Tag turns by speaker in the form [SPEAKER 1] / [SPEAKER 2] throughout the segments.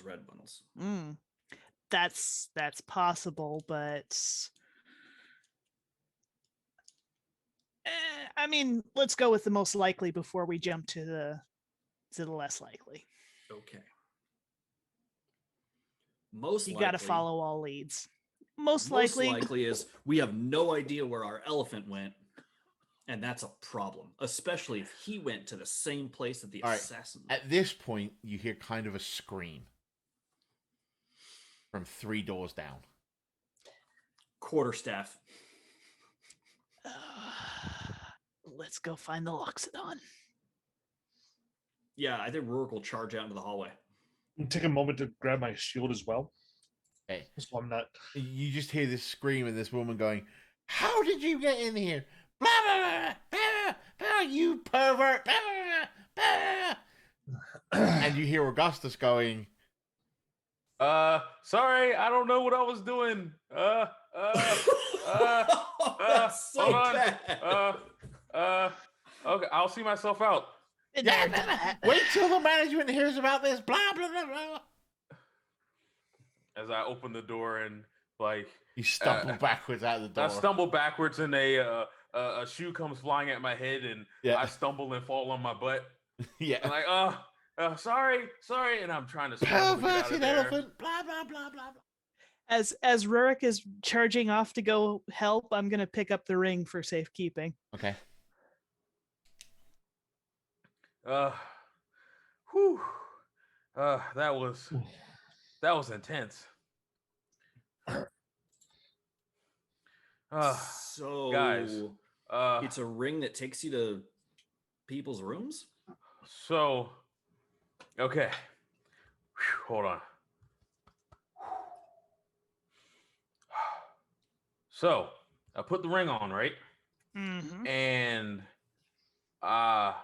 [SPEAKER 1] those red ones.
[SPEAKER 2] That's possible, but I mean, let's go with the most likely before we jump to the less likely.
[SPEAKER 1] Okay. Most
[SPEAKER 2] you
[SPEAKER 1] likely,
[SPEAKER 2] got to follow all leads.
[SPEAKER 1] Most likely is we have no idea where our elephant went, and that's a problem, especially if he went to the same place that the assassin
[SPEAKER 3] went. At this point, you hear kind of a scream from 3 doors down.
[SPEAKER 1] Quarterstaff.
[SPEAKER 2] Let's go find the Loxodon.
[SPEAKER 1] Yeah, I think Ruric will charge out into the hallway.
[SPEAKER 4] Take a moment to grab my shield as well.
[SPEAKER 3] Okay.
[SPEAKER 4] So I'm not.
[SPEAKER 3] You just hear this scream and this woman going, "How did you get in here? Blah, blah, blah, blah, blah, you pervert. Blah, blah, blah." And you hear Agustus going,
[SPEAKER 5] sorry, I don't know what I was doing.
[SPEAKER 1] That's so bad.
[SPEAKER 5] Okay, I'll see myself out.
[SPEAKER 3] Wait till the management hears about this. Blah, blah, blah, blah.
[SPEAKER 5] As I open the door and like
[SPEAKER 3] you stumble backwards out of the door.
[SPEAKER 5] I stumble backwards and a shoe comes flying at my head and I stumble and fall on my butt.
[SPEAKER 3] Yeah.
[SPEAKER 5] I'm like, sorry, and I'm trying to
[SPEAKER 3] perverted elephant. Blah blah blah blah blah.
[SPEAKER 2] As Ruric is charging off to go help, I'm gonna pick up the ring for safekeeping.
[SPEAKER 3] Okay.
[SPEAKER 5] That was intense.
[SPEAKER 1] So,
[SPEAKER 5] guys,
[SPEAKER 1] it's a ring that takes you to people's rooms?
[SPEAKER 5] So, okay. Hold on. So, I put the ring on, right?
[SPEAKER 2] Mm-hmm.
[SPEAKER 5] And I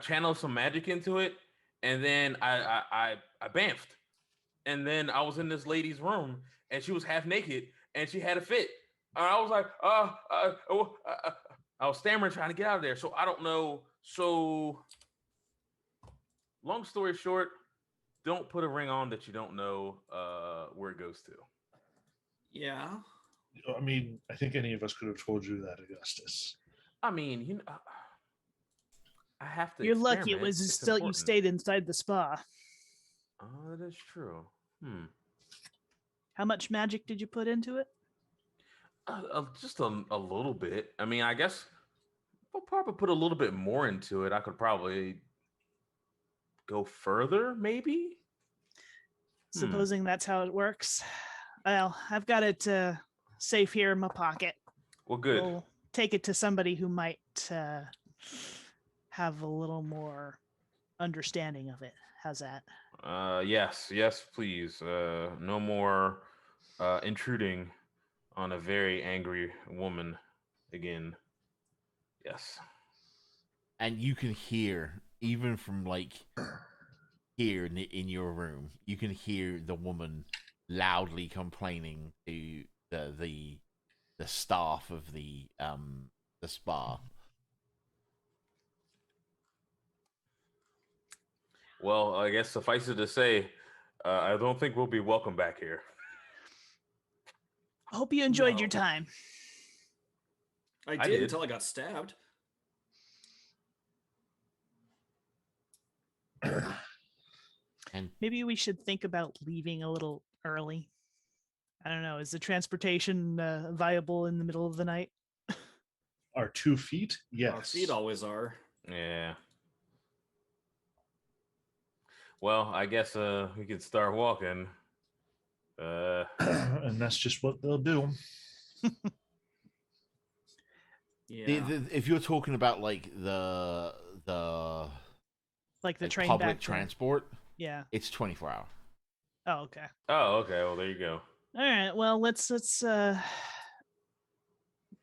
[SPEAKER 5] channeled some magic into it, and then I bamfed. And then I was in this lady's room, and she was half naked, and she had a fit. And I was like, I was stammering trying to get out of there. So I don't know. So, long story short, don't put a ring on that you don't know where it goes to.
[SPEAKER 1] Yeah.
[SPEAKER 4] I mean, I think any of us could have told you that, Augustus.
[SPEAKER 5] I mean, you know, I have to.
[SPEAKER 2] You're lucky it was still important. You stayed inside the spa.
[SPEAKER 5] Oh, that is true.
[SPEAKER 2] How much magic did you put into it?
[SPEAKER 5] Just a little bit. I mean, I guess I'll probably put a little bit more into it. I could probably go further, maybe.
[SPEAKER 2] Supposing that's how it works. Well, I've got it safe here in my pocket.
[SPEAKER 5] Well, good.
[SPEAKER 2] We'll take it to somebody who might have a little more understanding of it. How's that?
[SPEAKER 5] Yes, please. No more intruding on a very angry woman again. Yes.
[SPEAKER 3] And you can hear, even from like here in your room, you can hear the woman loudly complaining to the staff of the spa.
[SPEAKER 5] Well, I guess suffice it to say, I don't think we'll be welcome back here.
[SPEAKER 2] I hope you enjoyed your time.
[SPEAKER 1] I did until I got stabbed.
[SPEAKER 3] And
[SPEAKER 2] maybe we should think about leaving a little early. I don't know. Is the transportation viable in the middle of the night?
[SPEAKER 4] Our 2 feet? Yes.
[SPEAKER 1] Our feet always are.
[SPEAKER 5] Yeah. Well, I guess we could start walking.
[SPEAKER 4] And that's just what they'll do.
[SPEAKER 1] Yeah.
[SPEAKER 3] If you're talking about like the
[SPEAKER 2] like the train
[SPEAKER 3] public
[SPEAKER 2] back
[SPEAKER 3] transport,
[SPEAKER 2] yeah,
[SPEAKER 3] it's 24 hours.
[SPEAKER 2] Oh, okay.
[SPEAKER 5] Oh, okay. Well, there you go.
[SPEAKER 2] All right. Well, let's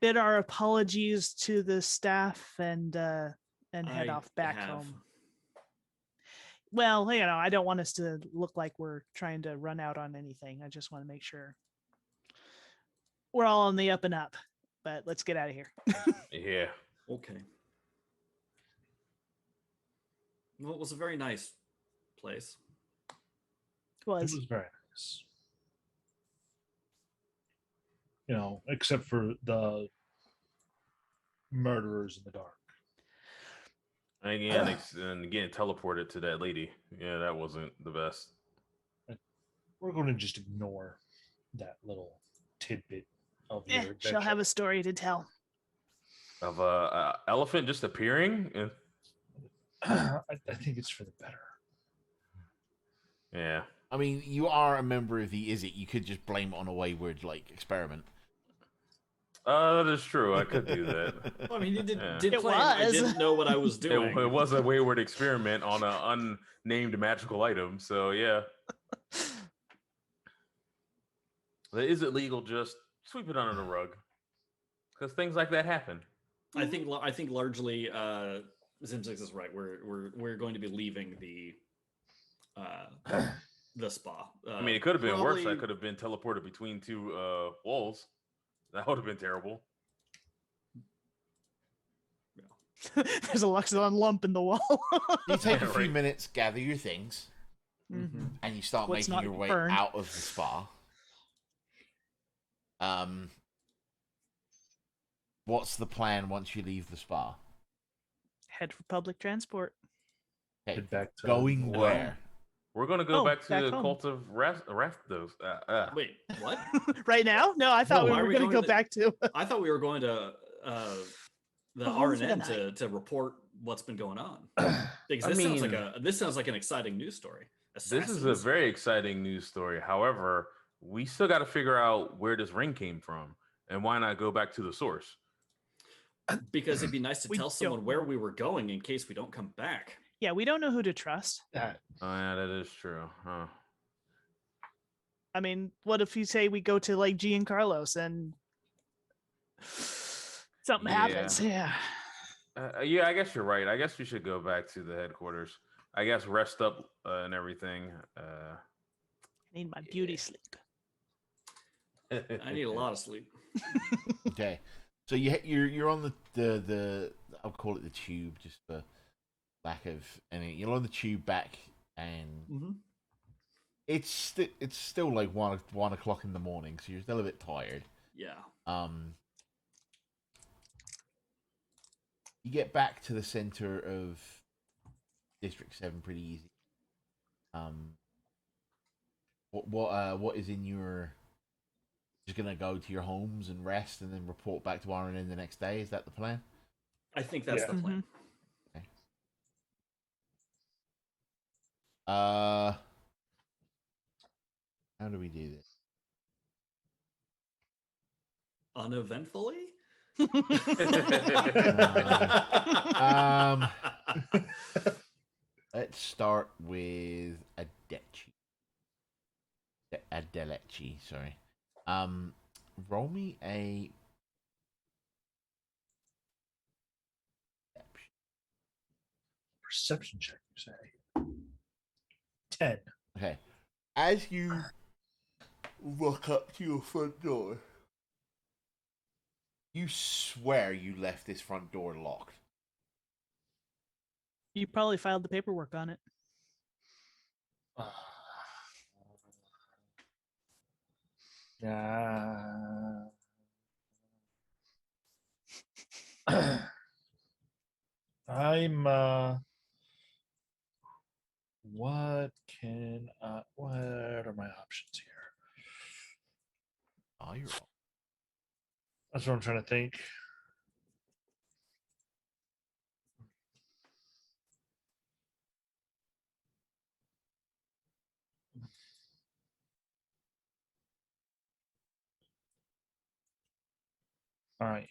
[SPEAKER 2] bid our apologies to the staff and head off back home. Well, you know, I don't want us to look like we're trying to run out on anything. I just want to make sure we're all on the up and up. But let's get out of here.
[SPEAKER 5] Yeah.
[SPEAKER 1] Okay. Well, it was a very nice place.
[SPEAKER 4] It was very nice. Except for the murderers in the dark.
[SPEAKER 5] And again, teleported to that lady. Yeah, that wasn't the best.
[SPEAKER 4] We're going to just ignore that little tidbit of your adventure.
[SPEAKER 2] She'll have a story to tell.
[SPEAKER 5] Of a elephant just appearing.
[SPEAKER 4] I think it's for the better.
[SPEAKER 5] Yeah.
[SPEAKER 3] I mean, you are a member of the Izzet. You could just blame it on a wayward experiment.
[SPEAKER 5] That is true. I could do that.
[SPEAKER 1] Well, I mean, did
[SPEAKER 2] It
[SPEAKER 1] claim I
[SPEAKER 2] was.
[SPEAKER 1] didn't know what I was doing.
[SPEAKER 5] It was a wayward experiment on an unnamed magical item. So yeah. Is it legal? Just sweep it under the rug, because things like that happen.
[SPEAKER 1] I think largely Zimzix is right. We're going to be leaving the spa.
[SPEAKER 5] I mean, it could have been worse. I could have been teleported between two walls. That would have been terrible.
[SPEAKER 2] There's a Loxodon lump in the wall.
[SPEAKER 3] You take a few minutes, gather your things,
[SPEAKER 2] Mhm.
[SPEAKER 3] and you start
[SPEAKER 2] What's
[SPEAKER 3] making
[SPEAKER 2] not
[SPEAKER 3] your way
[SPEAKER 2] burned.
[SPEAKER 3] out of the spa. What's the plan once you leave the spa?
[SPEAKER 2] Head for public transport.
[SPEAKER 3] Okay,
[SPEAKER 4] Head back to
[SPEAKER 3] going where?
[SPEAKER 5] We're gonna go back to
[SPEAKER 2] back
[SPEAKER 5] the
[SPEAKER 2] home.
[SPEAKER 5] cult of Raftos.
[SPEAKER 1] Wait, what?
[SPEAKER 2] Right now? No, I thought
[SPEAKER 1] No,
[SPEAKER 2] we
[SPEAKER 1] why are
[SPEAKER 2] were
[SPEAKER 1] we
[SPEAKER 2] going to
[SPEAKER 1] going
[SPEAKER 2] go
[SPEAKER 1] to-
[SPEAKER 2] back to.
[SPEAKER 1] I thought we were going to the
[SPEAKER 2] home for the
[SPEAKER 1] RNN to report what's been going on. Because
[SPEAKER 5] I
[SPEAKER 1] this sounds like an exciting news story.
[SPEAKER 5] This is a
[SPEAKER 1] Assassins.
[SPEAKER 5] very exciting news story. However, we still got to figure out where this ring came from, and why not go back to the source?
[SPEAKER 1] Because it'd be nice to
[SPEAKER 2] We
[SPEAKER 1] tell someone
[SPEAKER 2] don't
[SPEAKER 1] where
[SPEAKER 2] know.
[SPEAKER 1] we were going in case we don't come back.
[SPEAKER 2] Yeah, we don't know who to trust.
[SPEAKER 4] that.
[SPEAKER 5] Oh yeah, that is true. Huh.
[SPEAKER 2] I mean, what if you say we go to Giancarlo's and something happens? Yeah.
[SPEAKER 5] Yeah, I guess you're right. I guess we should go back to the headquarters. I guess rest up and everything.
[SPEAKER 2] I need my beauty sleep.
[SPEAKER 1] I need a lot of sleep.
[SPEAKER 3] Okay, so you're on the I'll call it the tube, just for lack of any. You're on the tube back, and
[SPEAKER 1] Mm-hmm.
[SPEAKER 3] it's still like 1 o'clock in the morning, so you're still a bit tired.
[SPEAKER 1] Yeah.
[SPEAKER 3] You get back to the center of District 7 pretty easy. What is in your? Just gonna go to your homes and rest, and then report back to RNN the next day. Is that the plan?
[SPEAKER 1] I think that's
[SPEAKER 4] Yeah.
[SPEAKER 1] the plan.
[SPEAKER 3] Okay. How do we do this?
[SPEAKER 1] Uneventfully?
[SPEAKER 3] Let's start with Adelchi, sorry. Roll me a
[SPEAKER 4] Perception check, you say. 10.
[SPEAKER 3] okay. As you walk up to your front door, you swear you left this front door locked.
[SPEAKER 2] You probably filed the paperwork on it.
[SPEAKER 4] Yeah. What are my options here?
[SPEAKER 3] Oh, you're wrong.
[SPEAKER 4] That's what I'm trying to think. All right.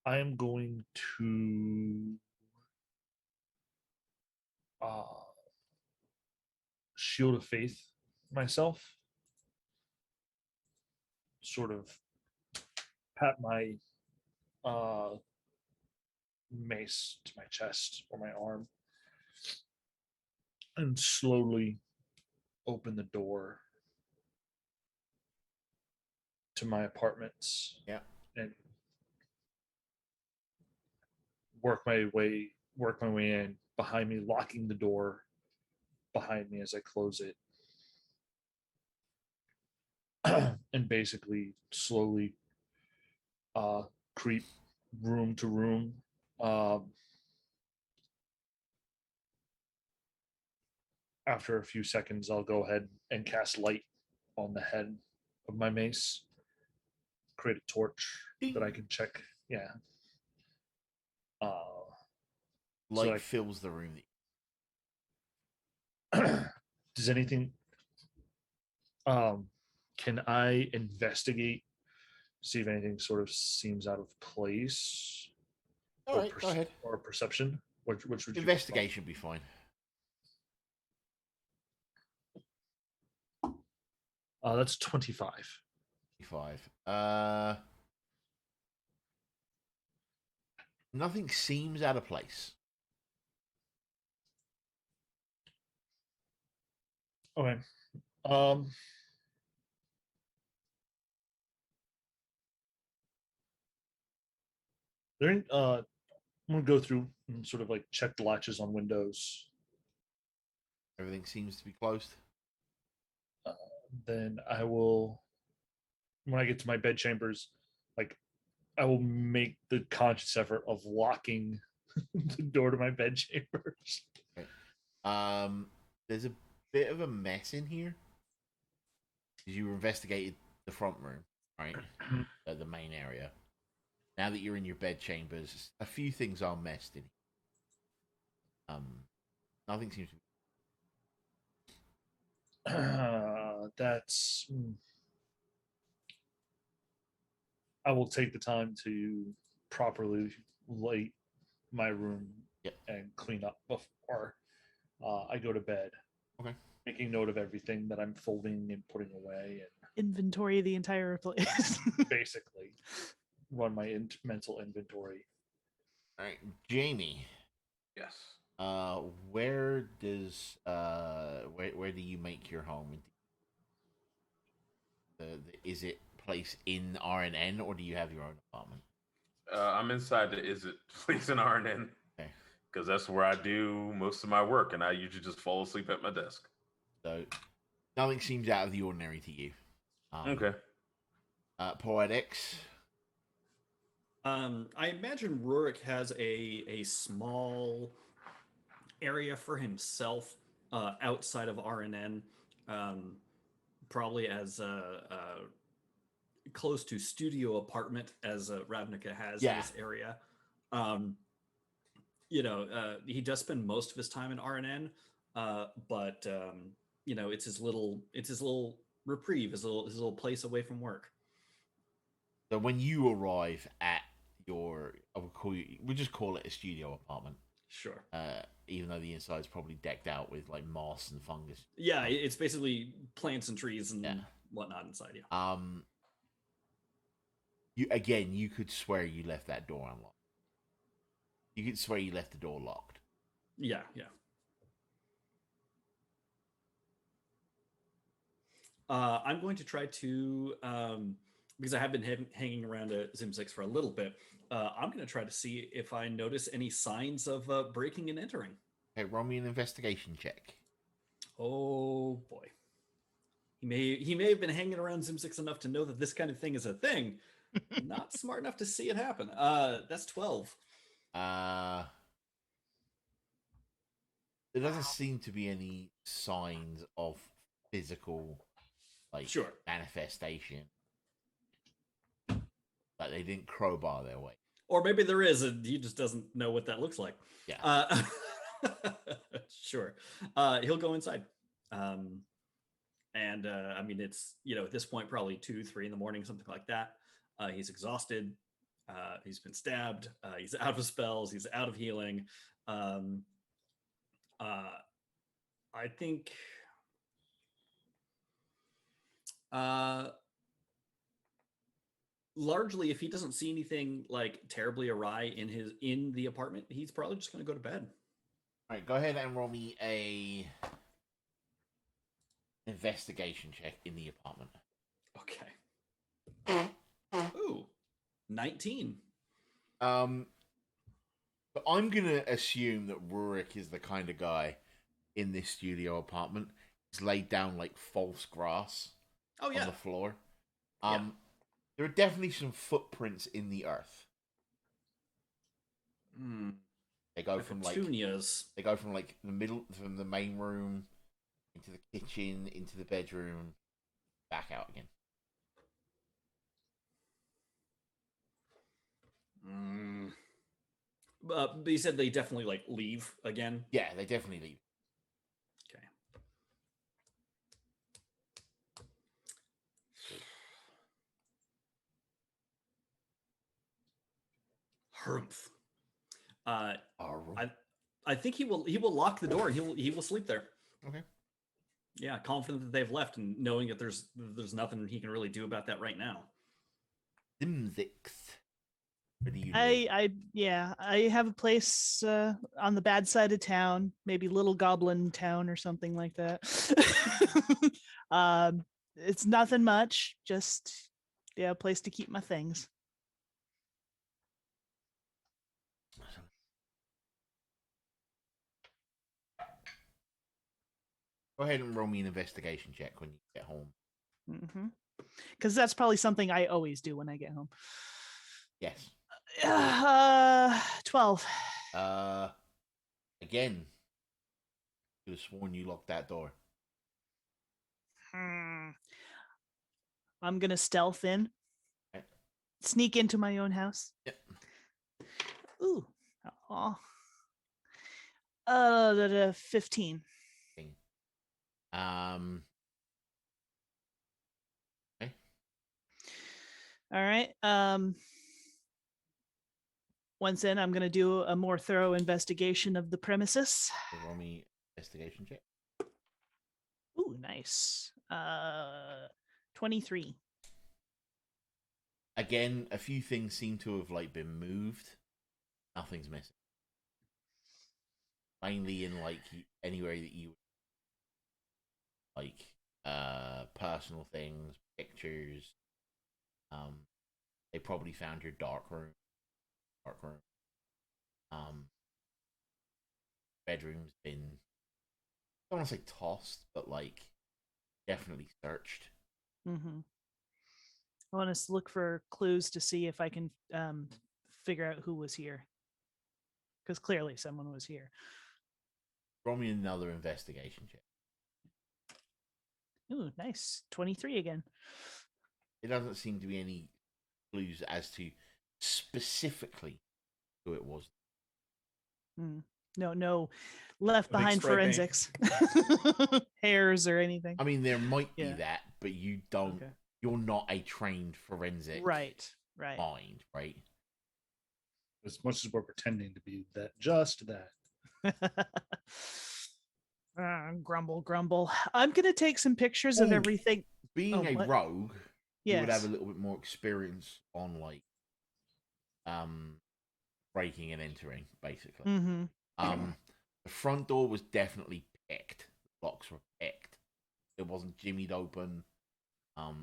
[SPEAKER 4] I am going to shield of faith myself. Sort of pat my mace to my chest or my arm and slowly open the door to my apartments.
[SPEAKER 3] Yeah.
[SPEAKER 4] And work my way in behind me, locking the door behind me as I close it. And basically slowly creep room to room. After a few seconds, I'll go ahead and cast light on the head of my mace. Create a torch that I can check. Yeah.
[SPEAKER 3] Light fills the room.
[SPEAKER 4] Does anything? Can I investigate? See if anything sort of seems out of place.
[SPEAKER 3] All right, go ahead.
[SPEAKER 4] Or perception. Which would
[SPEAKER 3] investigation be fine?
[SPEAKER 4] That's 25.
[SPEAKER 3] 25. Nothing seems out of place.
[SPEAKER 4] Okay. I'm gonna go through and sort of like check the latches on windows.
[SPEAKER 3] Everything seems to be closed.
[SPEAKER 4] Then I will, when I get to my bed chambers, like I will make the conscious effort of locking the door to my bed chambers.
[SPEAKER 3] Okay. There's a bit of a mess in here. You investigated the front room, right? The main area. Now that you're in your bed chambers, a few things are messed in. Nothing seems to be.
[SPEAKER 4] That's. I will take the time to properly light my room and clean up before I go to bed.
[SPEAKER 3] Okay.
[SPEAKER 4] Making note of everything that I'm folding and putting away, and
[SPEAKER 2] inventory the entire place.
[SPEAKER 4] basically run my mental inventory.
[SPEAKER 3] All right, Jamie.
[SPEAKER 5] Yes.
[SPEAKER 3] Where does where do you make your home? Is it place in RNN, or do you have your own apartment?
[SPEAKER 5] I'm inside the Izzet place in RNN.
[SPEAKER 3] Okay.
[SPEAKER 5] Because that's where I do most of my work, and I usually just fall asleep at my desk.
[SPEAKER 3] So nothing seems out of the ordinary to you.
[SPEAKER 5] Okay.
[SPEAKER 3] Poetics.
[SPEAKER 1] I imagine Ruric has a small area for himself outside of RNN, probably as close to studio apartment as Ravnica has in this area. He does spend most of his time in RNN, but it's his little reprieve, his little place away from work.
[SPEAKER 3] So when you arrive at we'll just call it a studio apartment.
[SPEAKER 1] Sure.
[SPEAKER 3] Even though the inside's probably decked out with like moss and fungus.
[SPEAKER 1] Yeah, it's basically plants and trees and whatnot inside. Yeah.
[SPEAKER 3] You could swear you left that door unlocked. You could swear you left the door locked.
[SPEAKER 1] Yeah. I'm going to try to, because I have been hanging around Zimzix for a little bit, I'm going to try to see if I notice any signs of breaking and entering.
[SPEAKER 3] Okay, roll me an investigation check.
[SPEAKER 1] Oh boy. He may have been hanging around Zimzix enough to know that this kind of thing is a thing. Not smart enough to see it happen. That's 12.
[SPEAKER 3] There doesn't seem to be any signs of physical, manifestation. Like they didn't crowbar their way.
[SPEAKER 1] Or maybe there is, and he just doesn't know what that looks like.
[SPEAKER 3] Yeah.
[SPEAKER 1] Sure. He'll go inside. It's, at this point, probably 2-3 in the morning, something like that. He's exhausted. He's been stabbed. He's out of spells. He's out of healing. I think largely, if he doesn't see anything like terribly awry in the apartment, he's probably just going to go to bed.
[SPEAKER 3] All right, go ahead and roll me a investigation check in the apartment.
[SPEAKER 1] Okay. Ooh, 19.
[SPEAKER 3] So I'm gonna assume that Ruric is the kind of guy in this studio apartment. He's laid down like false grass
[SPEAKER 1] Oh
[SPEAKER 3] on
[SPEAKER 1] yeah.
[SPEAKER 3] the floor.
[SPEAKER 1] Yeah.
[SPEAKER 3] There are definitely some footprints in the earth.
[SPEAKER 1] Hmm.
[SPEAKER 3] They go from like
[SPEAKER 1] Petunias.
[SPEAKER 3] the middle, from the main room into the kitchen, into the bedroom, back out again.
[SPEAKER 1] Mm. But you said they definitely like leave again.
[SPEAKER 3] Yeah, they definitely leave.
[SPEAKER 1] Okay. Humph. I think he will lock the door and he will sleep there.
[SPEAKER 3] Okay.
[SPEAKER 1] Yeah, confident that they've left and knowing that there's nothing he can really do about that right now.
[SPEAKER 3] Zimzix. Where do you live?
[SPEAKER 2] I have a place on the bad side of town, maybe Little Goblin Town or something like that. It's nothing much, just a place to keep my things.
[SPEAKER 3] Go ahead and roll me an investigation check when you get home.
[SPEAKER 2] Because that's probably something I always do when I get home.
[SPEAKER 3] Yes.
[SPEAKER 2] 12.
[SPEAKER 3] Again, could have sworn you locked that door.
[SPEAKER 2] I'm gonna stealth in,
[SPEAKER 3] Okay.
[SPEAKER 2] sneak into my own house.
[SPEAKER 3] Yep.
[SPEAKER 2] Ooh. Aw. 15.
[SPEAKER 3] Okay.
[SPEAKER 2] All right. Once in, I'm going to do a more thorough investigation of the premises.
[SPEAKER 3] So roll me investigation check.
[SPEAKER 2] Ooh, nice. 23.
[SPEAKER 3] Again, a few things seem to have like been moved. Nothing's missing. Mainly in like anywhere that you like personal things, pictures. They probably found your dark room. Bedroom's been, I don't want to say tossed, but like definitely searched.
[SPEAKER 2] Mm-hmm. I want to look for clues to see if I can figure out who was here. Because clearly someone was here.
[SPEAKER 3] Roll me another investigation check.
[SPEAKER 2] Ooh, nice. 23 again.
[SPEAKER 3] There doesn't seem to be any clues as to specifically who it was.
[SPEAKER 2] No left behind
[SPEAKER 1] spray paint.
[SPEAKER 2] forensics. Hairs or anything.
[SPEAKER 3] I mean, there might be that, but you don't.
[SPEAKER 2] Okay.
[SPEAKER 3] You're not a trained forensic
[SPEAKER 2] Right.
[SPEAKER 3] mind, right?
[SPEAKER 4] As much as we're pretending to be that, just that.
[SPEAKER 2] Grumble. I'm gonna take some pictures of everything.
[SPEAKER 3] Being a rogue, you would have
[SPEAKER 2] Yes.
[SPEAKER 3] a little bit more experience on like breaking and entering, basically.
[SPEAKER 2] Mm-hmm.
[SPEAKER 3] The front door was definitely picked. The locks were picked. It wasn't jimmied open.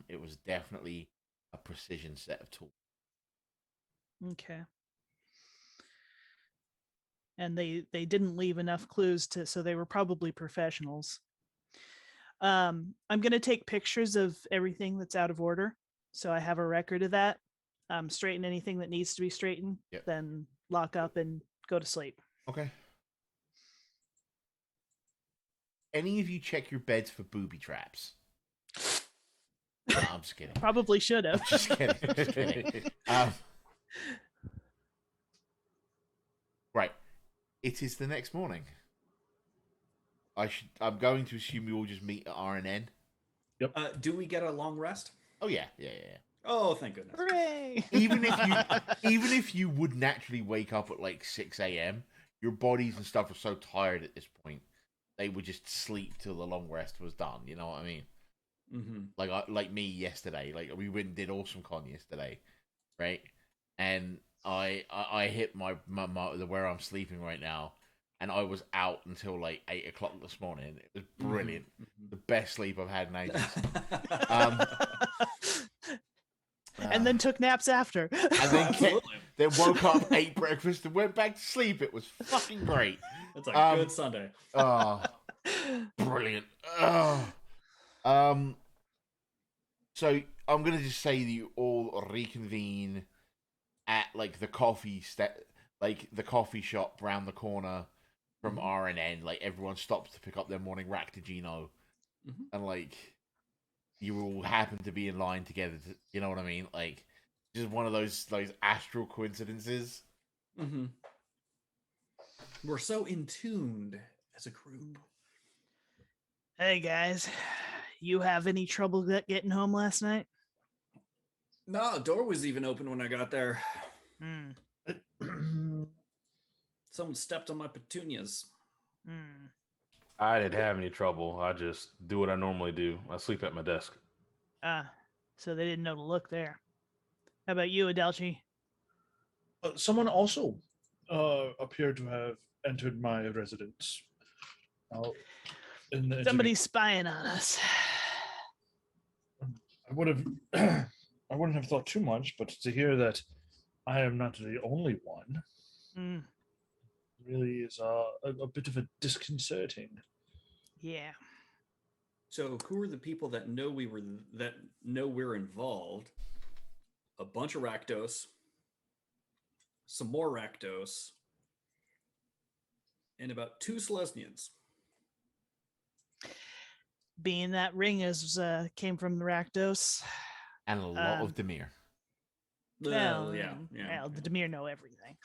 [SPEAKER 3] It was definitely a precision set of tools.
[SPEAKER 2] Okay. And they didn't leave enough clues so they were probably professionals. I'm gonna take pictures of everything that's out of order, so I have a record of that. Straighten anything that needs to be straightened, then lock up and go to sleep.
[SPEAKER 3] Okay. Any of you check your beds for booby traps? No, I'm just kidding.
[SPEAKER 2] Probably should have.
[SPEAKER 3] Just kidding. Right. It is the next morning. I'm going to assume we all just meet at RNN.
[SPEAKER 4] Yep.
[SPEAKER 1] Do we get a long rest?
[SPEAKER 3] Oh yeah.
[SPEAKER 1] Oh, thank goodness.
[SPEAKER 2] Hooray!
[SPEAKER 3] Even if you would naturally wake up at like 6 a.m., your bodies and stuff are so tired at this point, they would just sleep till the long rest was done. You know what I mean?
[SPEAKER 1] Mm-hmm.
[SPEAKER 3] Like me yesterday. Like we went and did Awesome Con yesterday, right? And I hit my where I'm sleeping right now, and I was out until like 8 o'clock this morning. It was brilliant.
[SPEAKER 1] Mm-hmm.
[SPEAKER 3] The best sleep I've had in ages.
[SPEAKER 2] And then took naps after.
[SPEAKER 3] And then woke up, ate breakfast, and went back to sleep. It was fucking great.
[SPEAKER 1] It's a good Sunday.
[SPEAKER 3] Oh, brilliant. Oh. So I'm gonna just say that you all reconvene at like the coffee the coffee shop round the corner from RNN. Like everyone stops to pick up their morning Raktajino, and like you all happen to be in line together. You know what I mean? Like just one of those astral coincidences.
[SPEAKER 1] Mm-hmm. We're so in tuned as a group.
[SPEAKER 2] Hey guys, you have any trouble getting home last night?
[SPEAKER 1] No, the door was even open when I got there. Someone stepped on my petunias.
[SPEAKER 5] I didn't have any trouble. I just do what I normally do. I sleep at my desk.
[SPEAKER 2] So they didn't know to look there. How about you, Adelchi?
[SPEAKER 4] Someone also appeared to have entered my residence.
[SPEAKER 2] Somebody's spying on us.
[SPEAKER 4] I would have, I wouldn't have thought too much, but to hear that I am not the only one really is a bit of a disconcerting.
[SPEAKER 2] Yeah.
[SPEAKER 1] So who are the people that know we're involved? A bunch of Rakdos, some more Rakdos, and about 2 Selesnyans.
[SPEAKER 2] Being that ring came from the Rakdos.
[SPEAKER 3] And a lot of Dimir.
[SPEAKER 2] Well,
[SPEAKER 1] yeah.
[SPEAKER 2] Well, the Dimir know everything.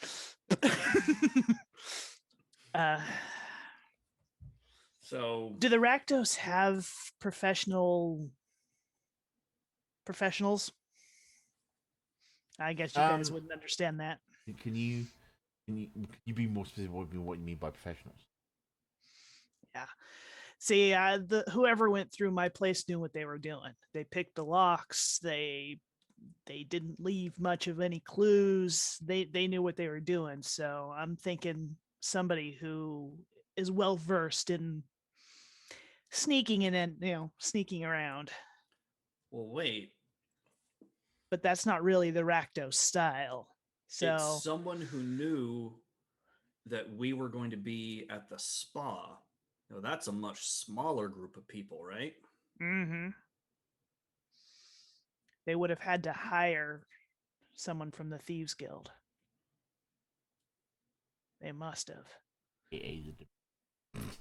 [SPEAKER 1] So
[SPEAKER 2] do the Rakdos have professionals? I guess you guys wouldn't understand that.
[SPEAKER 3] Can you be more specific what you mean by professionals?
[SPEAKER 2] Yeah. See, whoever went through my place knew what they were doing. They picked the locks. They didn't leave much of any clues. They knew what they were doing. So I'm thinking somebody who is well versed in sneaking in and sneaking around.
[SPEAKER 1] Well, wait.
[SPEAKER 2] But that's not really the Rakdos style. So
[SPEAKER 1] it's someone who knew that we were going to be at the spa. Now, that's a much smaller group of people, right?
[SPEAKER 2] They would have had to hire someone from the Thieves Guild. They must have.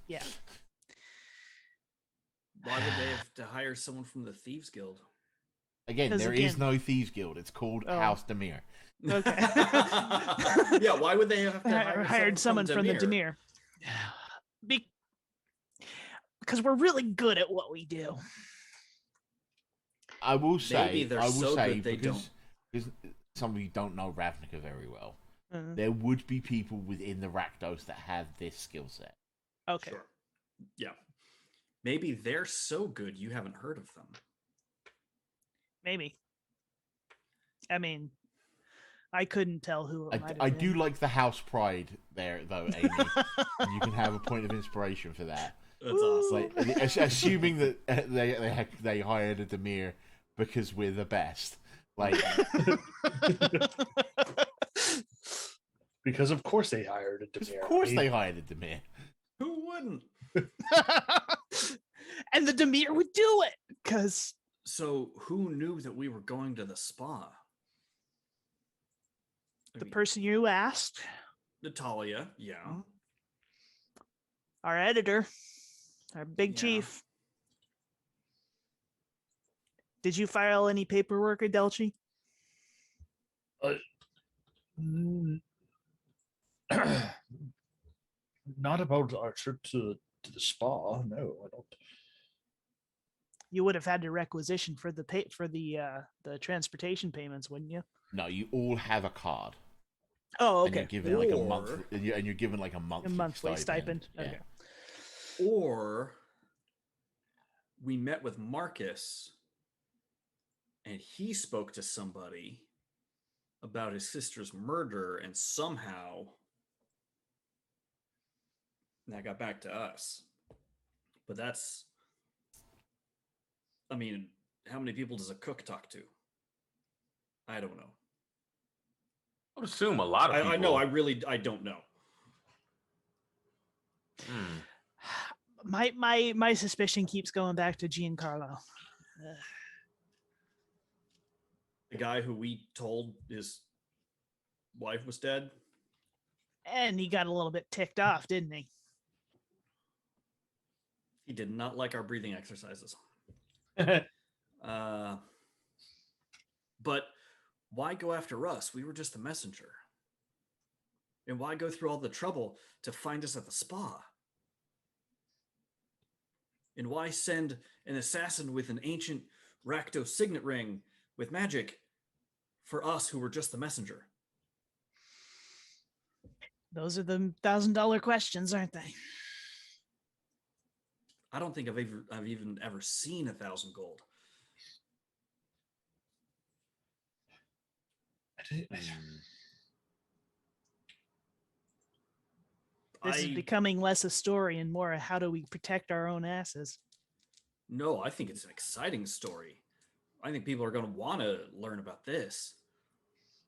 [SPEAKER 2] Yeah.
[SPEAKER 1] Why would they have to hire someone from the Thieves Guild?
[SPEAKER 3] Again, there is no Thieves Guild. It's called House Dimir.
[SPEAKER 2] Okay.
[SPEAKER 1] Yeah, why would they have to
[SPEAKER 2] hired someone from the Dimir? Because we're really good at what we do.
[SPEAKER 3] I will say,
[SPEAKER 1] maybe they're so good they
[SPEAKER 3] because some of you don't know Ravnica very well. There would be people within the Rakdos that have this skill set.
[SPEAKER 2] Okay.
[SPEAKER 1] Sure. Yeah. Maybe they're so good you haven't heard of them.
[SPEAKER 2] Maybe. I mean, I couldn't tell who it might have
[SPEAKER 3] I
[SPEAKER 2] been.
[SPEAKER 3] do like the house pride there, though, Aimee. You can have a point of inspiration for that.
[SPEAKER 1] That's awesome.
[SPEAKER 3] Like, assuming that they hired a Dimir because we're the best. Like,
[SPEAKER 4] because of course they hired a Dimir.
[SPEAKER 3] Of course they hired a Dimir.
[SPEAKER 1] Who wouldn't?
[SPEAKER 2] And the Dimir would do it because.
[SPEAKER 1] So who knew that we were going to the spa?
[SPEAKER 2] The person you asked.
[SPEAKER 1] Natalia, yeah.
[SPEAKER 2] Our editor. Our big chief. Did you file any paperwork, Adelchi?
[SPEAKER 4] Not about our trip to the spa. No, I don't.
[SPEAKER 2] You would have had to requisition for the transportation payments, wouldn't you?
[SPEAKER 3] No, you all have a card.
[SPEAKER 2] Oh, okay.
[SPEAKER 3] And you're given like a month, and you're given like a monthly
[SPEAKER 2] stipend.
[SPEAKER 3] Yeah.
[SPEAKER 2] Okay.
[SPEAKER 1] Or we met with Marcus and he spoke to somebody about his sister's murder, and somehow that got back to us. But that's, I mean, how many people does a cook talk to? I don't know.
[SPEAKER 5] I would assume a lot of people.
[SPEAKER 1] I know. I don't know.
[SPEAKER 2] My suspicion keeps going back to Giancarlo.
[SPEAKER 1] The guy who we told his wife was dead.
[SPEAKER 2] And he got a little bit ticked off, didn't he?
[SPEAKER 1] He did not like our breathing exercises. But why go after us? We were just the messenger. And why go through all the trouble to find us at the spa? And why send an assassin with an ancient Rakdos signet ring with magic for us who were just the messenger?
[SPEAKER 2] Those are the $1,000 questions, aren't they?
[SPEAKER 1] I don't think I've even ever seen 1,000 gold.
[SPEAKER 2] This is becoming less a story and more a how do we protect our own asses.
[SPEAKER 1] No, I think it's an exciting story. I think people are going to want to learn about this.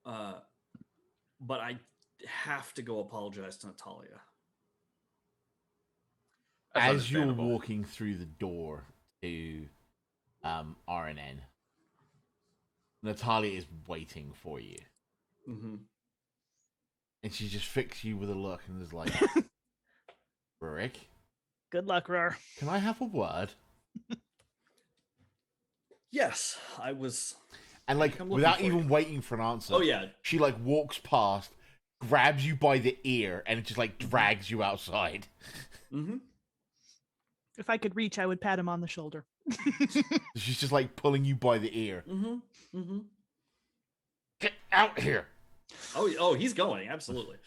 [SPEAKER 1] But I have to go apologize to Natalia.
[SPEAKER 3] As you're walking through the door to RNN, Natalia is waiting for you.
[SPEAKER 1] Mm-hmm.
[SPEAKER 3] And she just fixes you with a look and is like, Ruric?
[SPEAKER 2] Good luck, Rur.
[SPEAKER 3] Can I have a word?
[SPEAKER 1] Yes, I was...
[SPEAKER 3] And like, without even waiting for an answer,
[SPEAKER 1] oh yeah,
[SPEAKER 3] she like walks past, grabs you by the ear, and just like drags you outside.
[SPEAKER 1] Mm-hmm.
[SPEAKER 2] If I could reach, I would pat him on the shoulder.
[SPEAKER 3] She's just like pulling you by the ear.
[SPEAKER 1] Mm-hmm. Mm-hmm.
[SPEAKER 3] Get out here!
[SPEAKER 1] Oh, he's going, absolutely.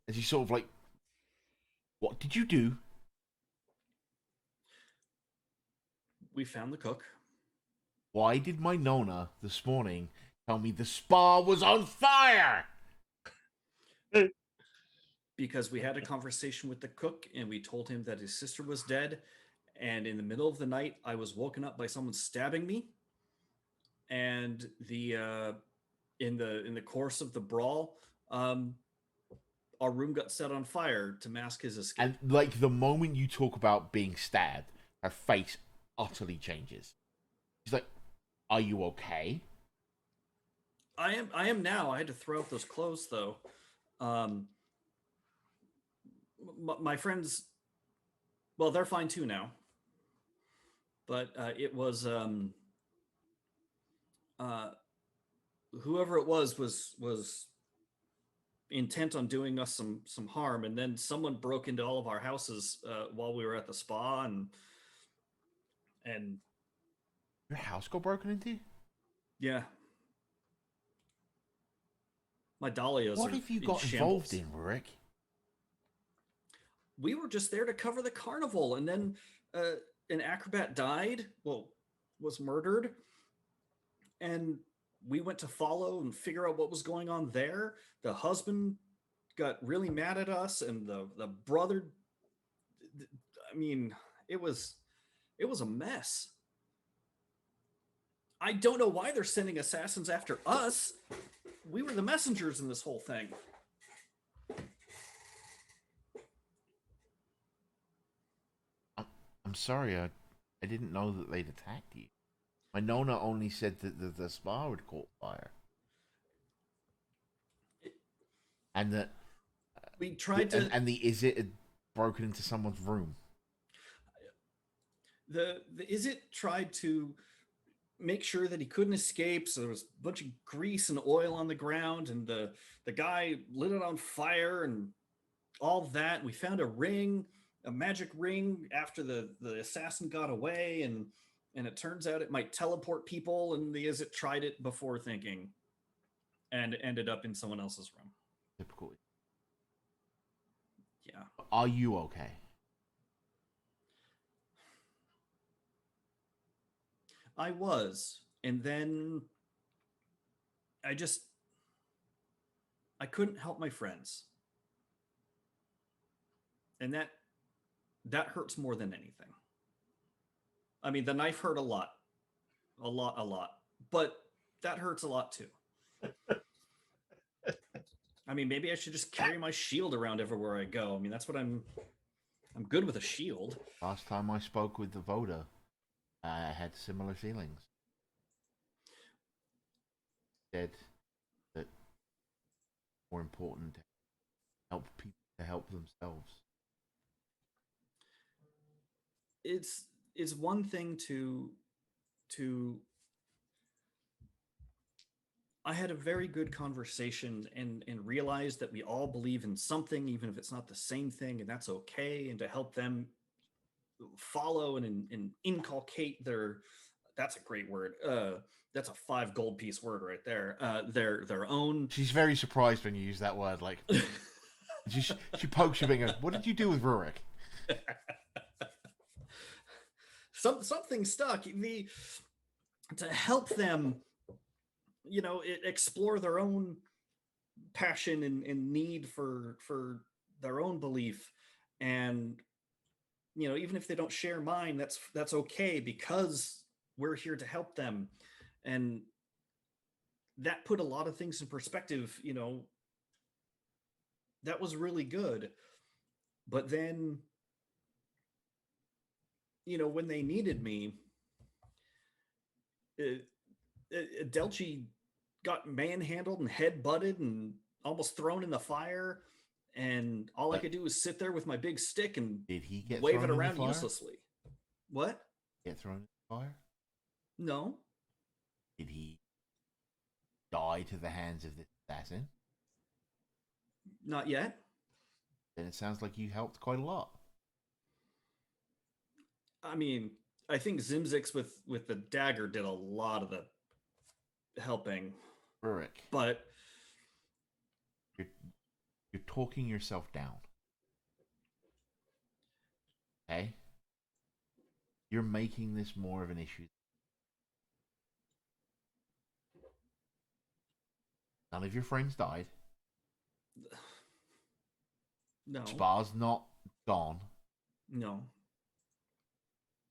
[SPEAKER 3] And she's sort of like, what did you do?
[SPEAKER 1] We found the cook.
[SPEAKER 3] Why did my Nona this morning tell me the spa was on fire?
[SPEAKER 1] Because we had a conversation with the cook and we told him that his sister was dead. And in the middle of the night, I was woken up by someone stabbing me. And in the course of the brawl, our room got set on fire to mask his escape.
[SPEAKER 3] And like the moment you talk about being stabbed, her face utterly changes. She's like, "Are you okay?"
[SPEAKER 1] I am now. I had to throw out those clothes though. My friends, well, they're fine too now. But it was whoever it was intent on doing us some harm, and then someone broke into all of our houses while we were at the spa, and
[SPEAKER 3] your house got broken into?
[SPEAKER 1] Yeah. My dahlias.
[SPEAKER 3] What have you got involved in, Ruric?
[SPEAKER 1] We were just there to cover the carnival, and then an acrobat died. Well, was murdered, and we went to follow and figure out what was going on there. The husband got really mad at us, and the brother. I mean, it was a mess. I don't know why they're sending assassins after us. We were the messengers in this whole thing.
[SPEAKER 3] I'm sorry, I didn't know that they'd attacked you. My Nona only said that the spa had caught fire. And that
[SPEAKER 1] we tried to...
[SPEAKER 3] And the Izzet had broken into someone's room.
[SPEAKER 1] The Izzet tried to make sure that he couldn't escape, so there was a bunch of grease and oil on the ground, and the guy lit it on fire and all that. We found a ring, a magic ring, after the assassin got away, and it turns out it might teleport people, and the Izzet tried it before thinking and ended up in someone else's room.
[SPEAKER 3] Typical.
[SPEAKER 1] Yeah.
[SPEAKER 3] Are you okay?
[SPEAKER 1] I was, and then I couldn't help my friends. And that hurts more than anything. I mean, the knife hurt a lot, but that hurts a lot too. I mean, maybe I should just carry my shield around everywhere I go. I mean, that's what I'm good with a shield.
[SPEAKER 3] Last time I spoke with the Voda, I had similar feelings. Said that more important to help people to help themselves.
[SPEAKER 1] It's one thing to I had a very good conversation and realized that we all believe in something, even if it's not the same thing, and that's okay. And to help them follow and inculcate that's a great word. That's a 5 gold piece word right there. Their own.
[SPEAKER 3] She's very surprised when you use that word. Like she pokes you, being, "What did you do with Ruric?"
[SPEAKER 1] Something stuck. To help them, explore their own passion and need for their own belief, and even if they don't share mine, that's okay, because we're here to help them. And that put a lot of things in perspective. That was really good. But then, when they needed me, Adelchi got manhandled and head-butted and almost thrown in the fire, and all I could do was sit there with my big stick and
[SPEAKER 3] Did he get
[SPEAKER 1] wave
[SPEAKER 3] thrown
[SPEAKER 1] it
[SPEAKER 3] in the
[SPEAKER 1] around
[SPEAKER 3] fire?
[SPEAKER 1] uselessly. What?
[SPEAKER 3] Get thrown in the fire?
[SPEAKER 1] No.
[SPEAKER 3] Did he die to the hands of this assassin?
[SPEAKER 1] Not yet.
[SPEAKER 3] Then it sounds like you helped quite a lot.
[SPEAKER 1] I mean, I think Zimzix with the dagger did a lot of the helping.
[SPEAKER 3] Ruric,
[SPEAKER 1] But
[SPEAKER 3] you're talking yourself down. Okay? You're making this more of an issue. None of your friends died.
[SPEAKER 1] no.
[SPEAKER 3] Spa's not gone.
[SPEAKER 1] No.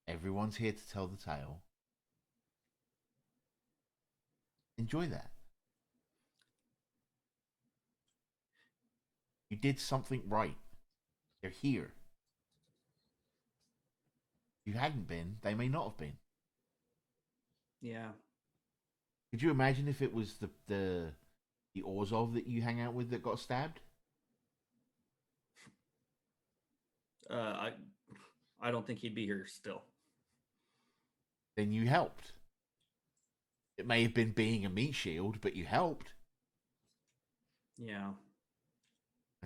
[SPEAKER 3] Everyone's here to tell the tale. Enjoy that. You did something right. They're here. If you hadn't been, they may not have been.
[SPEAKER 1] Yeah.
[SPEAKER 3] Could you imagine if it was the Orzhov that you hang out with that got stabbed?
[SPEAKER 1] I don't think he'd be here still.
[SPEAKER 3] Then you helped. It may have been being a meat shield, but you helped.
[SPEAKER 1] Yeah.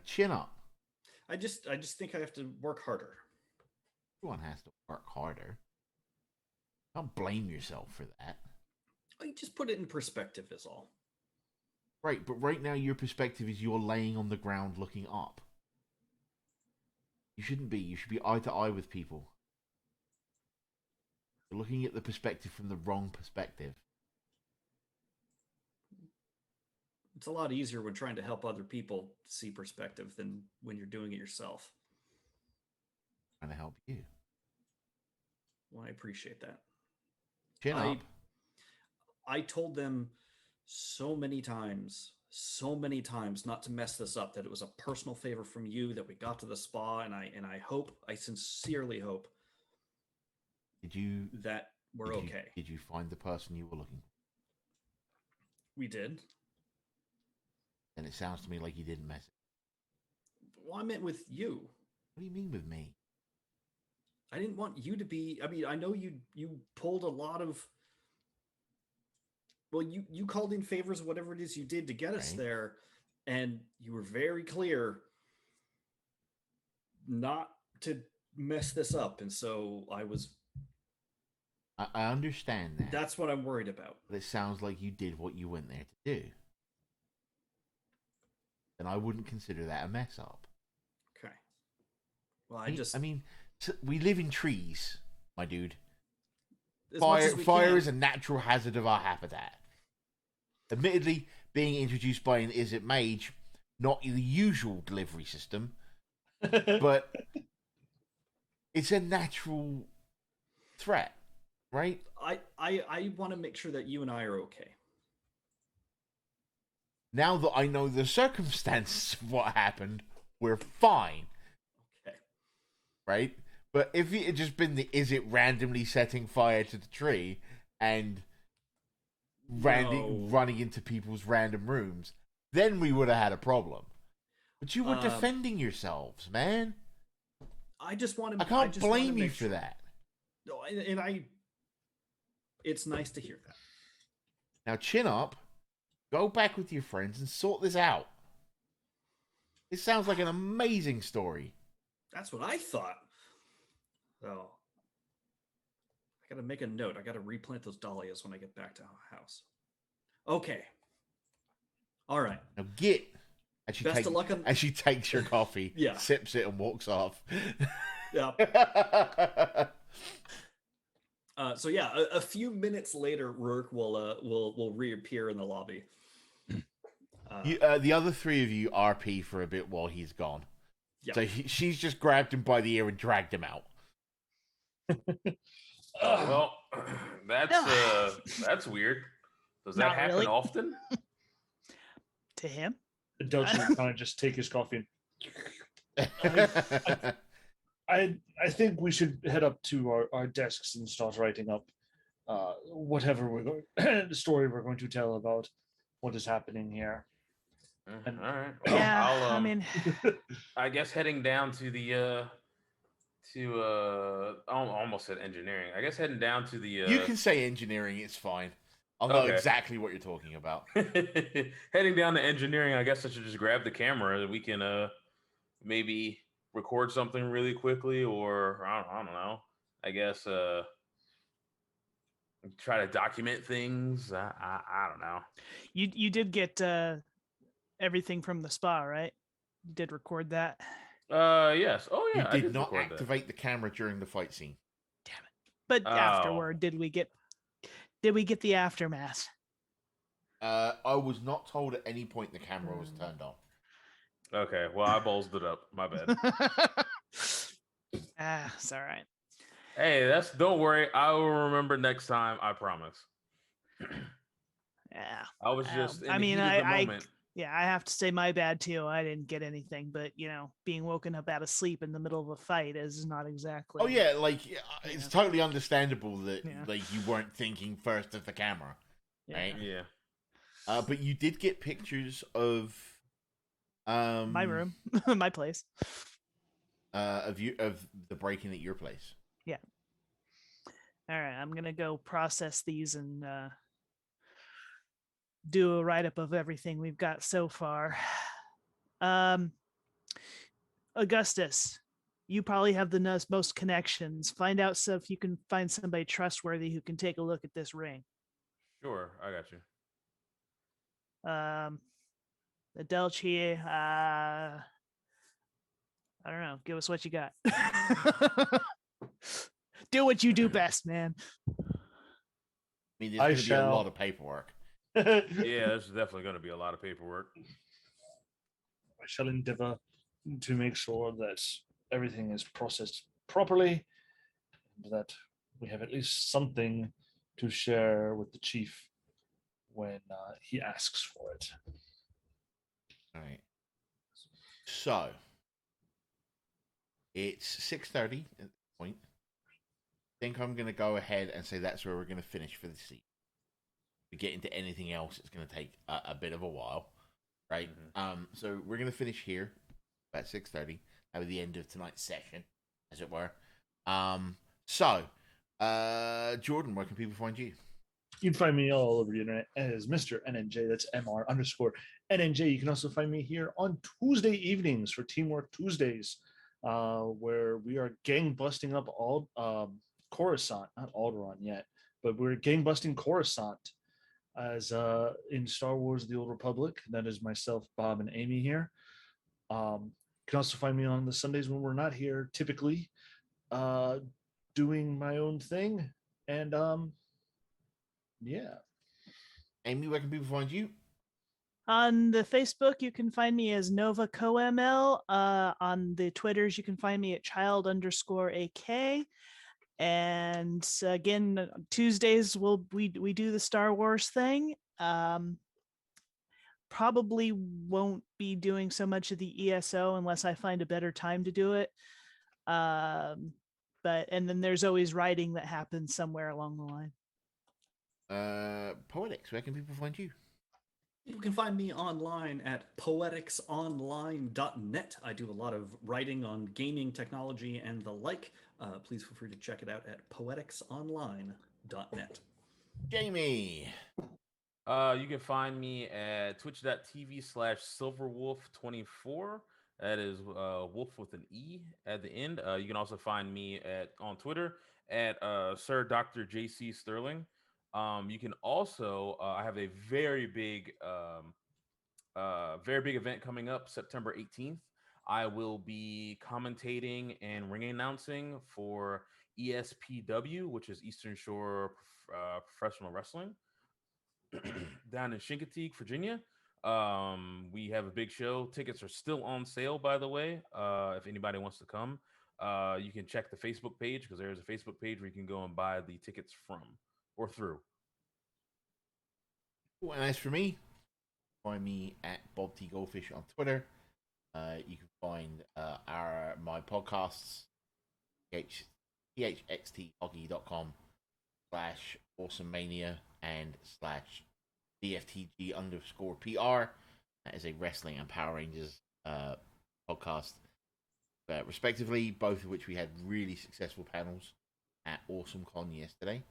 [SPEAKER 3] Chin up.
[SPEAKER 1] I just think I have to work harder.
[SPEAKER 3] Everyone has to work harder. Don't blame yourself for that.
[SPEAKER 1] I just put it in perspective is all.
[SPEAKER 3] Right, but right now your perspective is you're laying on the ground looking up. You shouldn't be. You should be eye to eye with people. You're looking at the perspective from the wrong perspective.
[SPEAKER 1] It's a lot easier when trying to help other people see perspective than when you're doing it yourself.
[SPEAKER 3] Trying to help you.
[SPEAKER 1] Well, I appreciate that.
[SPEAKER 3] Chin up.
[SPEAKER 1] I told them so many times not to mess this up, that it was a personal favor from you that we got to the spa, and I sincerely hope that we're okay.
[SPEAKER 3] Did you find the person you were looking for?
[SPEAKER 1] We did.
[SPEAKER 3] And it sounds to me like you didn't mess it.
[SPEAKER 1] Well, I meant with you.
[SPEAKER 3] What do you mean with me?
[SPEAKER 1] I didn't want you to be. I mean, I know you pulled a lot of. Well, you called in favors of whatever it is you did to get us there, and you were very clear not to mess this up, and so I was.
[SPEAKER 3] I understand that.
[SPEAKER 1] That's what I'm worried about.
[SPEAKER 3] But it sounds like you did what you went there to do. And I wouldn't consider that a mess up.
[SPEAKER 1] Okay. Well,
[SPEAKER 3] I mean, we live in trees, my dude.
[SPEAKER 1] Fire
[SPEAKER 3] is a natural hazard of our habitat. Admittedly, being introduced by an Izzet mage, not the usual delivery system, but it's a natural threat, right?
[SPEAKER 1] I want to make sure that you and I are okay.
[SPEAKER 3] now that I know the circumstances of what happened, we're fine.
[SPEAKER 1] Okay.
[SPEAKER 3] Right? But if it had just been the Izzet randomly setting fire to the tree and running into people's random rooms, then we would have had a problem. But you were defending yourselves, man.
[SPEAKER 1] I just want to.
[SPEAKER 3] I can't blame you for that.
[SPEAKER 1] No, and it's nice to hear that.
[SPEAKER 3] Now, chin up, go back with your friends and sort this out. It sounds like an amazing story.
[SPEAKER 1] That's what I thought. So, I gotta make a note. I gotta replant those dahlias when I get back to our house. Okay. All right.
[SPEAKER 3] Now get.
[SPEAKER 1] Best of luck on.
[SPEAKER 3] As she takes your coffee,
[SPEAKER 1] Yeah.
[SPEAKER 3] sips it, and walks off.
[SPEAKER 1] Yeah. So yeah, a few minutes later, Ruric will reappear in the lobby.
[SPEAKER 3] The other three of you RP for a bit while he's gone.
[SPEAKER 1] Yeah.
[SPEAKER 3] So she's just grabbed him by the ear and dragged him out.
[SPEAKER 5] Well, that's weird. Does that
[SPEAKER 2] Not
[SPEAKER 5] happen
[SPEAKER 2] really.
[SPEAKER 5] often?
[SPEAKER 2] To him?
[SPEAKER 4] Adelchi will kind of just take his coffee and I think we should head up to our desks and start writing up whatever the story we're going to tell about what is happening here.
[SPEAKER 5] All right. Well,
[SPEAKER 2] Yeah,
[SPEAKER 5] I'll,
[SPEAKER 2] I mean,
[SPEAKER 5] I guess heading down to the I almost said engineering. I guess heading down to the
[SPEAKER 3] You can say engineering, it's fine. I'll know exactly what you're talking about.
[SPEAKER 5] heading down to engineering, I guess I should just grab the camera and we can maybe record something really quickly, or I don't know. I guess try to document things. I don't know.
[SPEAKER 2] you did get everything from the spa, right? You did record that.
[SPEAKER 5] Yes. Oh yeah.
[SPEAKER 3] You did not activate the camera during the fight scene.
[SPEAKER 2] Damn it! But afterward, did we get the aftermath?
[SPEAKER 3] I was not told at any point the camera was turned on.
[SPEAKER 5] Okay, well I ballsed it up. My bad.
[SPEAKER 2] It's all right.
[SPEAKER 5] Hey, don't worry. I will remember next time. I promise.
[SPEAKER 2] Yeah.
[SPEAKER 5] I was just. In
[SPEAKER 2] I
[SPEAKER 5] the
[SPEAKER 2] mean,
[SPEAKER 5] heat of the moment.
[SPEAKER 2] I have to say my bad too. I didn't get anything, but being woken up out of sleep in the middle of a fight is not exactly.
[SPEAKER 3] Oh yeah, it's totally understandable that you weren't thinking first of the camera, right?
[SPEAKER 5] Yeah.
[SPEAKER 3] But you did get pictures of
[SPEAKER 2] my room, my place.
[SPEAKER 3] Of the break-in at your place.
[SPEAKER 2] Yeah. All right, I'm gonna go process these and do a write-up of everything we've got so far. Augustus, you probably have the most connections. Find out if you can find somebody trustworthy who can take a look at this ring.
[SPEAKER 5] Sure, I got you.
[SPEAKER 2] Adelchi, I don't know. Give us what you got. Do what you do best, man.
[SPEAKER 3] I mean, there's going to be a lot of paperwork.
[SPEAKER 5] Yeah, there's definitely going to be a lot of paperwork.
[SPEAKER 4] I shall endeavor to make sure that everything is processed properly, and that we have at least something to share with the chief when he asks for it.
[SPEAKER 3] All right. So it's 6:30 at this point. I think I'm going to go ahead and say that's where we're going to finish for the season. We get into anything else, it's going to take a bit of a while, right? Mm-hmm. So we're going to finish here at 6:30 at the end of tonight's session, as it were. Jordan, where can people find you?
[SPEAKER 4] You can find me all over the internet as Mr. NNJ. That's MR_NNJ. You can also find me here on Tuesday evenings for Teamwork Tuesdays, where we are gang busting up all Coruscant, not Alderaan yet, but we're gang busting Coruscant as in Star Wars: The Old Republic. That is myself, Bob, and Aimee here. You can also find me on the Sundays when we're not here, typically doing my own thing. And yeah.
[SPEAKER 3] Aimee, where can people find you?
[SPEAKER 2] On the Facebook, you can find me as NovaCoML. On the Twitters, you can find me at child_AK. And again, Tuesdays we do the Star Wars thing. probably won't be doing so much of the ESO unless I find a better time to do it. And then there's always writing that happens somewhere along the line.
[SPEAKER 3] Poetics, where can people find you?
[SPEAKER 1] You can find me online at poeticsonline.net. I do a lot of writing on gaming technology and the like. Please feel free to check it out at poeticsonline.net.
[SPEAKER 3] Jamie.
[SPEAKER 5] You can find me at twitch.tv/silverwolf24. That is wolf with an E at the end. You can also find me on Twitter at Sir Dr. JC Sterling. You can also I have a very big event coming up September 18th. I will be commentating and ring announcing for ESPW, which is Eastern Shore Professional Wrestling, down in Chincoteague, Virginia. We have a big show. Tickets are still on sale, by the way. If anybody wants to come, you can check the Facebook page, because there's a Facebook page where you can go and buy the tickets from or through.
[SPEAKER 3] And as for me, find me at Bob T Goldfish on Twitter. You can find my podcasts thxthockey.com/awesomemania and /DFTG_PR. That is a wrestling and Power Rangers podcast, respectively, both of which we had really successful panels at AwesomeCon yesterday,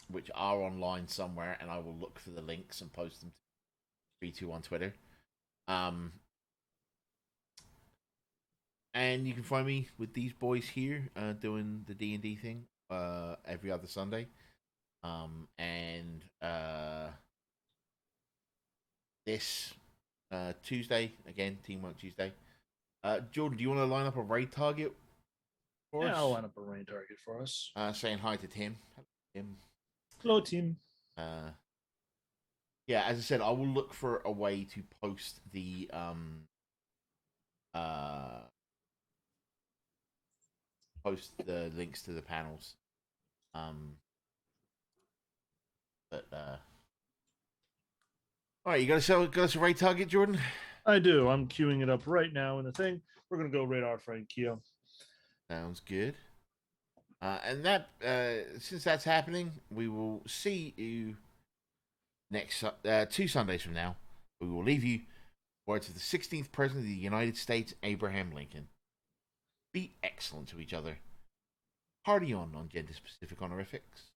[SPEAKER 3] which are online somewhere, and I will look for the links and post them to 32 on Twitter. And you can find me with these boys here doing the D&D thing every other Sunday. This Tuesday, again, Teamwork Tuesday. Jordan, do you want to line up a raid target for us?
[SPEAKER 4] I'll line up a raid target for us.
[SPEAKER 3] Saying hi to Tim. Tim.
[SPEAKER 4] Hello, team.
[SPEAKER 3] Yeah, as I said, I will look for a way to post the links to the panels. All right, you got us a raid target, Jordan?
[SPEAKER 4] I do. I'm queuing it up right now in the thing. We're gonna go raid our friend Keo.
[SPEAKER 3] Sounds good. And that since that's happening, we will see you next 2 Sundays from now. We will leave you words of the 16th President of the United States, Abraham Lincoln. Be excellent to each other. Party on Gender Specific Honorifics.